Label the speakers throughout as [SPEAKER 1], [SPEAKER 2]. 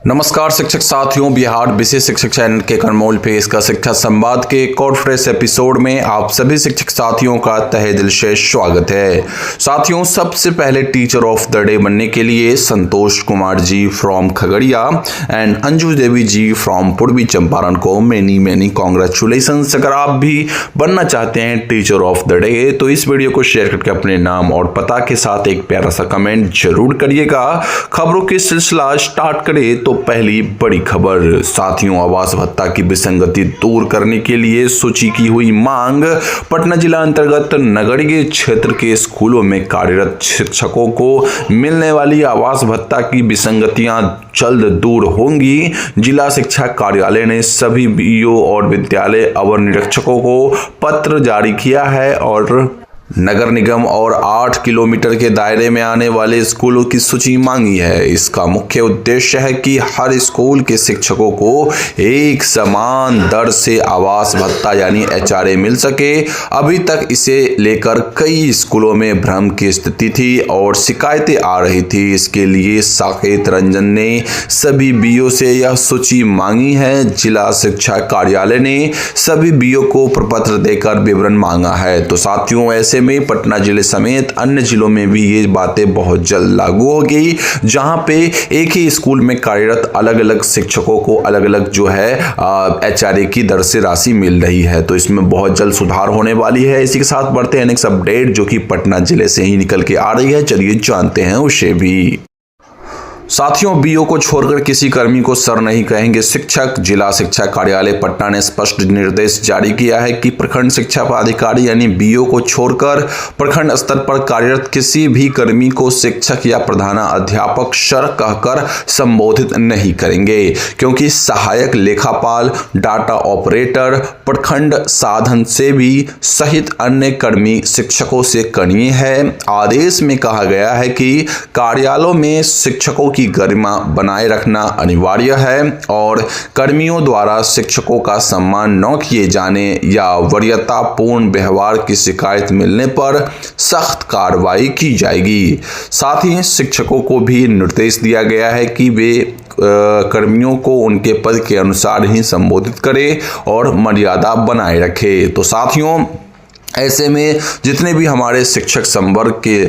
[SPEAKER 1] नमस्कार शिक्षक साथियों, बिहार विशेष शिक्षक चैनल के करमोल पे इसका शिक्षा संवाद के एक और फ्रेश एपिसोड में आप सभी शिक्षक साथियों का तहे दिल से स्वागत है। साथियों, सबसे पहले टीचर ऑफ द डे बनने के लिए Santosh Kumar ji from Khagaria and Anju Devi ji from Purvi Champaran को मेनी कॉन्ग्रेचुलेशंस। अगर आप भी बनना चाहते हैं टीचर ऑफ द डे तो इस वीडियो को शेयर करके अपने नाम और पता के साथ एक प्यारा सा कमेंट जरूर करिएगा। खबरों की सिलसिला स्टार्ट करें तो पहली बड़ी खबर। साथियों, आवास भत्ता की विसंगति दूर करने के लिए सूची की हुई मांग। पटना जिला अंतर्गत नगरीय क्षेत्र के स्कूलों में कार्यरत शिक्षकों को मिलने वाली आवास भत्ता की विसंगतियां जल्द दूर होंगी। जिला शिक्षा कार्यालय ने सभी बीईओ और विद्यालय अवर निरीक्षकों को पत्र जारी किया है और नगर निगम और 8 किलोमीटर के दायरे में आने वाले स्कूलों की सूची मांगी है। इसका मुख्य उद्देश्य है कि हर स्कूल के शिक्षकों को एक समान दर से आवास भत्ता यानी एचआरए मिल सके। अभी तक इसे लेकर कई स्कूलों में भ्रम की स्थिति थी और शिकायतें आ रही थी। इसके लिए साकेत रंजन ने सभी बीईओ से यह सूची मांगी है। जिला शिक्षा कार्यालय ने सभी बीईओ को प्रपत्र देकर विवरण मांगा है। तो साथियों, ऐसे में पटना जिले समेत अन्य जिलों में भी ये बातें बहुत जल्द लागू होगी, जहां पे एक ही स्कूल में कार्यरत अलग अलग शिक्षकों को अलग अलग जो है एचआरए की दर से राशि मिल रही है। तो इसमें बहुत जल्द सुधार होने वाली है। इसी के साथ बढ़ते हैं नेक्स्ट अपडेट जो कि पटना जिले से ही निकल के आ रही है। चलिए जानते हैं उसे भी। साथियों, बीईओ को छोड़कर किसी कर्मी को सर नहीं कहेंगे शिक्षक। जिला शिक्षा कार्यालय पटना ने स्पष्ट निर्देश जारी किया है कि प्रखंड शिक्षा पदाधिकारी यानी बीईओ को छोड़कर प्रखंड स्तर पर कार्यरत किसी भी कर्मी को शिक्षक या प्रधानाध्यापक सर कहकर संबोधित नहीं करेंगे, क्योंकि सहायक लेखापाल, डाटा ऑपरेटर, प्रखंड साधन सेवी सहित अन्य कर्मी शिक्षकों से कनीय है। आदेश में कहा गया है कि कार्यालयों में शिक्षकों की गरिमा बनाए रखना अनिवार्य है और कर्मियों द्वारा शिक्षकों का सम्मान न किए जाने या वरीयतापूर्ण व्यवहार की शिकायत मिलने पर सख्त कार्रवाई की जाएगी। साथ ही शिक्षकों को भी निर्देश दिया गया है कि वे कर्मियों को उनके पद के अनुसार ही संबोधित करें और मर्यादा बनाए रखें। तो साथियों, ऐसे में जितने भी हमारे शिक्षक संवर्ग के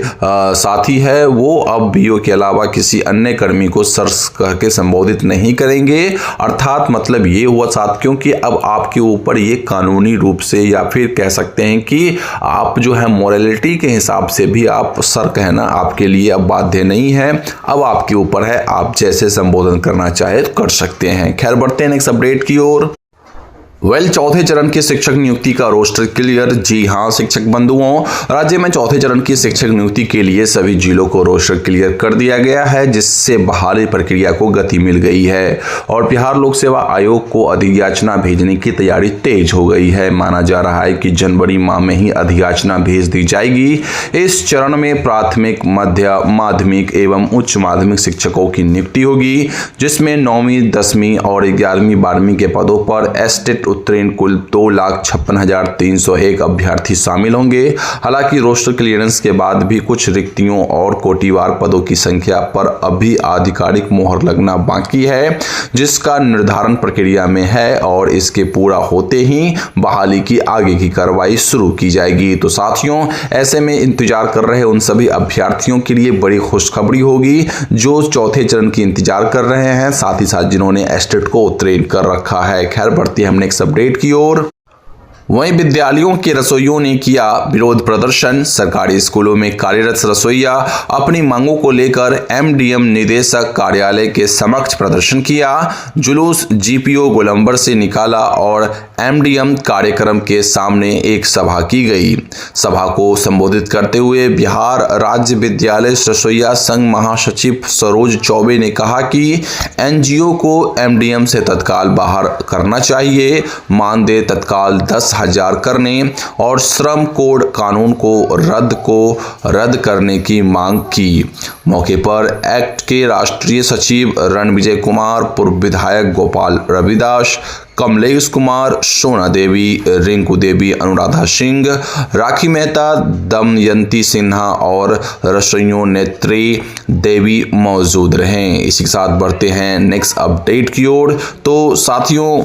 [SPEAKER 1] साथी है वो अब बीईओ के अलावा किसी अन्य कर्मी को सर कह के संबोधित नहीं करेंगे। अर्थात मतलब ये हुआ साथियों कि अब आपके ऊपर ये कानूनी रूप से या फिर कह सकते हैं कि आप जो है मोरालिटी के हिसाब से भी आप सर कहना आपके लिए अब बाध्य नहीं है। अब आपके ऊपर है, आप जैसे संबोधन करना चाहे तो कर सकते हैं। खैर, बढ़ते हैं नेक्स्ट अपडेट की ओर। चौथे चरण की शिक्षक नियुक्ति का रोस्टर क्लियर। जी हां शिक्षक बंधुओं, राज्य में चौथे चरण की शिक्षक नियुक्ति के लिए सभी जिलों को रोस्टर क्लियर कर दिया गया है, जिससे बहाली प्रक्रिया को गति मिल गई है और बिहार लोक सेवा आयोग को अधियाचना भेजने की तैयारी तेज हो गई है। माना जा रहा है कि जनवरी माह में ही अधियाचना भेज दी जाएगी। इस चरण में प्राथमिक, मध्य माध्यमिक एवं उच्च माध्यमिक शिक्षकों की नियुक्ति होगी, जिसमें 9वीं, 10वीं और 11वीं, 12वीं के पदों पर एस्टेट उत्तीर्ण कुल 2,56,301 अभ्यर्थी शामिल होंगे। हालांकि रोस्टर क्लियरेंस के बाद भी कुछ रिक्तियों और कोटिवार पदों की संख्या पर अभी आधिकारिक मोहर लगना बाकी है, जिसका निर्धारण प्रक्रिया में है और इसके पूरा होते ही बहाली की आगे की कार्रवाई शुरू की जाएगी। तो साथियों, ऐसे में इंतजार कर रहे उन सभी अभ्यर्थियों के लिए बड़ी खुशखबरी होगी जो चौथे चरण की इंतजार कर रहे हैं, साथ ही साथ जिन्होंने एस्टेट को उत्तीर्ण कर रखा है। खैर, बढ़ती है हम नेक्स्ट अपडेट की ओर। वहीं विद्यालयों के रसोइयों ने किया विरोध प्रदर्शन। सरकारी स्कूलों में कार्यरत रसोइया अपनी मांगों को लेकर एमडीएम निदेशक कार्यालय के समक्ष प्रदर्शन किया। जुलूस जीपीओ गोलंबर से निकाला और एमडीएम कार्यक्रम के सामने एक सभा की गई। सभा को संबोधित करते हुए बिहार राज्य विद्यालय रसोइया संघ महासचिव सरोज चौबे ने कहा कि एनजीओ को एमडीएम से तत्काल बाहर करना चाहिए। मानदेय तत्काल 10 10,000 करने और श्रम कोड कानून को रद्द करने की मांग की। मौके पर एक्ट के राष्ट्रीय सचिव रणविजय कुमार, पूर्व विधायक गोपाल रविदास, कमलेश कुमार, सोना देवी, रिंकू देवी, अनुराधा सिंह, राखी मेहता, दमयंती सिन्हा और रसोइयों नेत्री देवी मौजूद रहे। इसी के साथ बढ़ते हैं नेक्स्ट अपडेट की ओर। तो साथियों,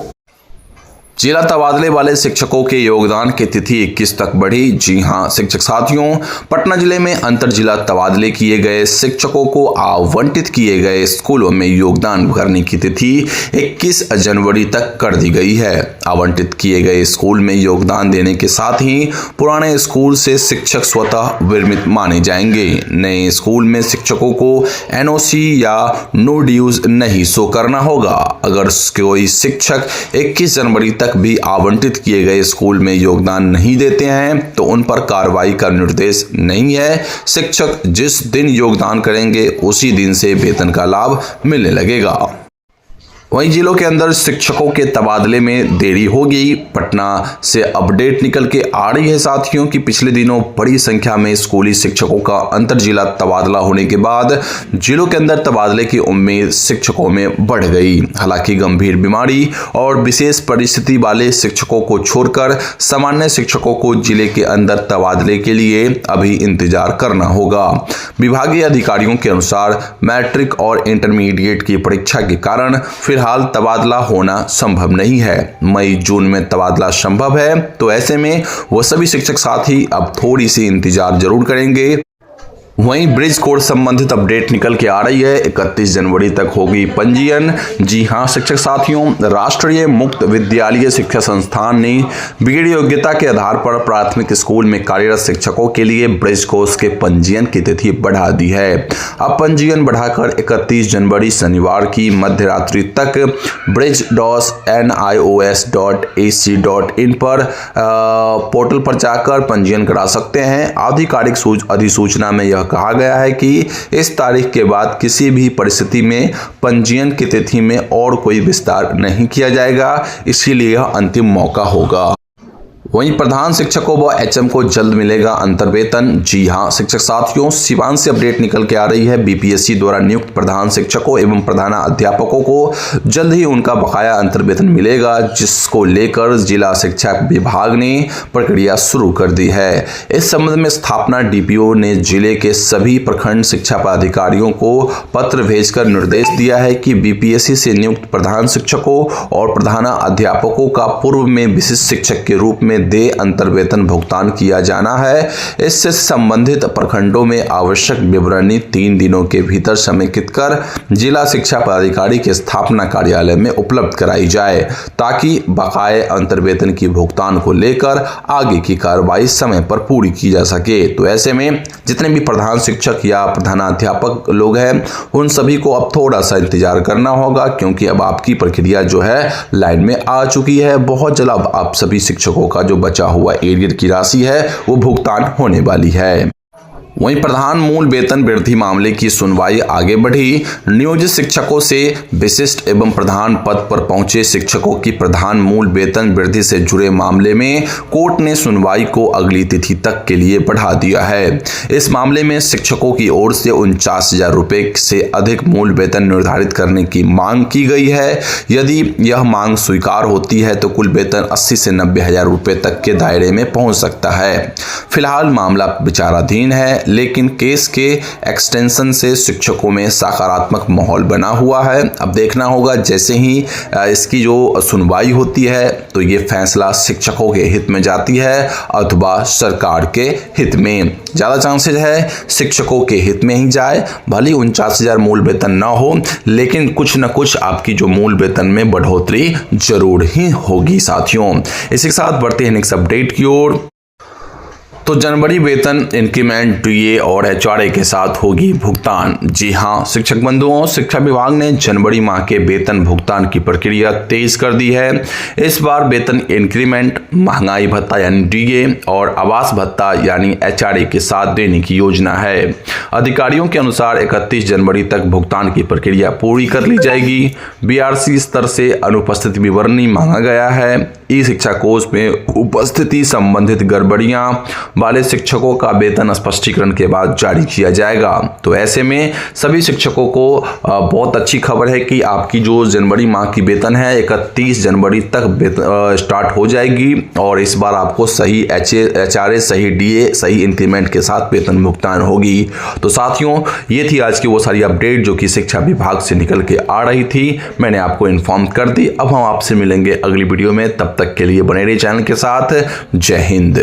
[SPEAKER 1] जिला तबादले वाले शिक्षकों के योगदान की तिथि 21 तक बढ़ी। जी हां शिक्षक साथियों, पटना जिले में अंतर जिला तबादले किए गए शिक्षकों को आवंटित किए गए स्कूलों में योगदान करने की तिथि 21 जनवरी तक कर दी गई है। आवंटित किए गए स्कूल में योगदान देने के साथ ही पुराने स्कूल से शिक्षक स्वतः विरमित माने जाएंगे। नए स्कूल में शिक्षकों को NOC या नो ड्यूज नहीं शो करना होगा। अगर कोई शिक्षक 21 जनवरी तक भी आवंटित किए गए स्कूल में योगदान नहीं देते हैं तो उन पर कार्रवाई का निर्देश नहीं है। शिक्षक जिस दिन योगदान करेंगे उसी दिन से वेतन का लाभ मिलने लगेगा। वहीं जिलों के अंदर शिक्षकों के तबादले में देरी होगी। पटना से अपडेट निकल के आ रही है साथियों कि पिछले दिनों बड़ी संख्या में स्कूली शिक्षकों का अंतर जिला तबादला होने के बाद जिलों के अंदर तबादले की उम्मीद शिक्षकों में बढ़ गई। हालांकि गंभीर बीमारी और विशेष परिस्थिति वाले शिक्षकों को छोड़कर सामान्य शिक्षकों को जिले के अंदर तबादले के लिए अभी इंतजार करना होगा। विभागीय अधिकारियों के अनुसार मैट्रिक और इंटरमीडिएट की परीक्षा के कारण फिलहाल तबादला होना संभव नहीं है। मई जून में तबादला संभव है, तो ऐसे में वो सभी शिक्षक साथी अब थोड़ी सी इंतजार जरूर करेंगे। वहीं ब्रिज कोड संबंधित अपडेट निकल के आ रही है। 31 जनवरी तक होगी पंजीयन। जी हां शिक्षक साथियों, राष्ट्रीय मुक्त विद्यालय शिक्षा संस्थान ने बीएड योग्यता के आधार पर प्राथमिक स्कूल में कार्यरत शिक्षकों के लिए ब्रिज कोर्स के पंजीयन की तिथि बढ़ा दी है। अब पंजीयन बढ़ाकर 31 जनवरी शनिवार की मध्यरात्रि तक bridge.nios.ac.in पर पोर्टल पर जाकर पंजीयन करा सकते हैं। आधिकारिक अधिसूचना में यह कहा गया है कि इस तारीख के बाद किसी भी परिस्थिति में पंजीयन की तिथि में और कोई विस्तार नहीं किया जाएगा, इसीलिए यह अंतिम मौका होगा। वहीं प्रधान शिक्षकों व HM को जल्द मिलेगा अंतर वेतन। जी हां शिक्षक साथियों, सिवान से अपडेट निकल के आ रही है। BPSC द्वारा नियुक्त प्रधान शिक्षकों एवं प्रधानाध्यापकों को जल्द ही उनका बकाया अंतर वेतन मिलेगा, जिसको लेकर जिला शिक्षा विभाग ने प्रक्रिया शुरू कर दी है। इस संबंध में स्थापना DPO ने जिले के सभी प्रखंड शिक्षा पदाधिकारियों को पत्र भेजकर निर्देश दिया है कि BPSC से नियुक्त प्रधान शिक्षकों और प्रधानाध्यापकों का पूर्व में विशिष्ट शिक्षक के रूप में दे अंतर वेतन भुगतान किया जाना है। इससे संबंधित प्रखंडों में आवश्यक विवरणी 3 दिनों के भीतर समेकित कर जिला शिक्षा पदाधिकारी के स्थापना कार्यालय में उपलब्ध कराई जाए, ताकि बकाये अंतर वेतन की भुगतान को लेकर आगे की कार्रवाई समय पर पूरी की जा सके। तो ऐसे में जितने भी प्रधान शिक्षक या प्रधानाध्यापक लोग हैं उन सभी को अब थोड़ा सा इंतजार करना होगा, क्योंकि अब आपकी प्रक्रिया जो है लाइन में आ चुकी है। बहुत जल्द अब आप सभी शिक्षकों का जो बचा हुआ एरियर की राशि है वो भुगतान होने वाली है। वहीं प्रधान मूल वेतन वृद्धि मामले की सुनवाई आगे बढ़ी। नियोजित शिक्षकों से विशिष्ट एवं प्रधान पद पर पहुंचे शिक्षकों की प्रधान मूल वेतन वृद्धि से जुड़े मामले में कोर्ट ने सुनवाई को अगली तिथि तक के लिए बढ़ा दिया है। इस मामले में शिक्षकों की ओर से 49,000 रुपये से अधिक मूल वेतन निर्धारित करने की मांग की गई है। यदि यह मांग स्वीकार होती है तो कुल वेतन 80 से 90,000 रुपये तक के दायरे में पहुंच सकता है। फिलहाल मामला विचाराधीन है, लेकिन केस के एक्सटेंशन से शिक्षकों में सकारात्मक माहौल बना हुआ है। अब देखना होगा जैसे ही इसकी जो सुनवाई होती है तो ये फैसला शिक्षकों के हित में जाती है अथवा सरकार के हित में। ज़्यादा चांसेस है शिक्षकों के हित में ही जाए। भले 49,000 मूल वेतन ना हो, लेकिन कुछ न कुछ आपकी जो मूल वेतन में बढ़ोतरी जरूर ही होगी साथियों। इसी के साथ बढ़ते हैं नेक्स्ट अपडेट की ओर। तो जनवरी वेतन इंक्रीमेंट DA और HRA के साथ होगी भुगतान। जी हां शिक्षक बंधुओं, शिक्षा विभाग ने जनवरी माह के वेतन भुगतान की प्रक्रिया तेज कर दी है। इस बार वेतन इंक्रीमेंट, महंगाई भत्ता यानी DA और आवास भत्ता यानी HRA के साथ देने की योजना है। अधिकारियों के अनुसार 31 जनवरी तक भुगतान की प्रक्रिया पूरी कर ली जाएगी। BRC स्तर से अनुपस्थित विवरणी मांगा गया है। ई शिक्षा कोर्स में उपस्थिति संबंधित गड़बड़ियां वाले शिक्षकों का वेतन स्पष्टीकरण के बाद जारी किया जाएगा। तो ऐसे में सभी शिक्षकों को बहुत अच्छी खबर है कि आपकी जो जनवरी माह की वेतन है 31 जनवरी तक स्टार्ट हो जाएगी और इस बार आपको सही HRA, सही DA, सही इंक्रीमेंट के साथ वेतन भुगतान होगी। तो साथियों, ये थी आज की वो सारी अपडेट जो कि शिक्षा विभाग से निकल के आ रही थी, मैंने आपको इन्फॉर्म कर दी। अब हम आपसे मिलेंगे अगली वीडियो में, तब तक के लिए बने रहिए चैनल के साथ। जय हिंद।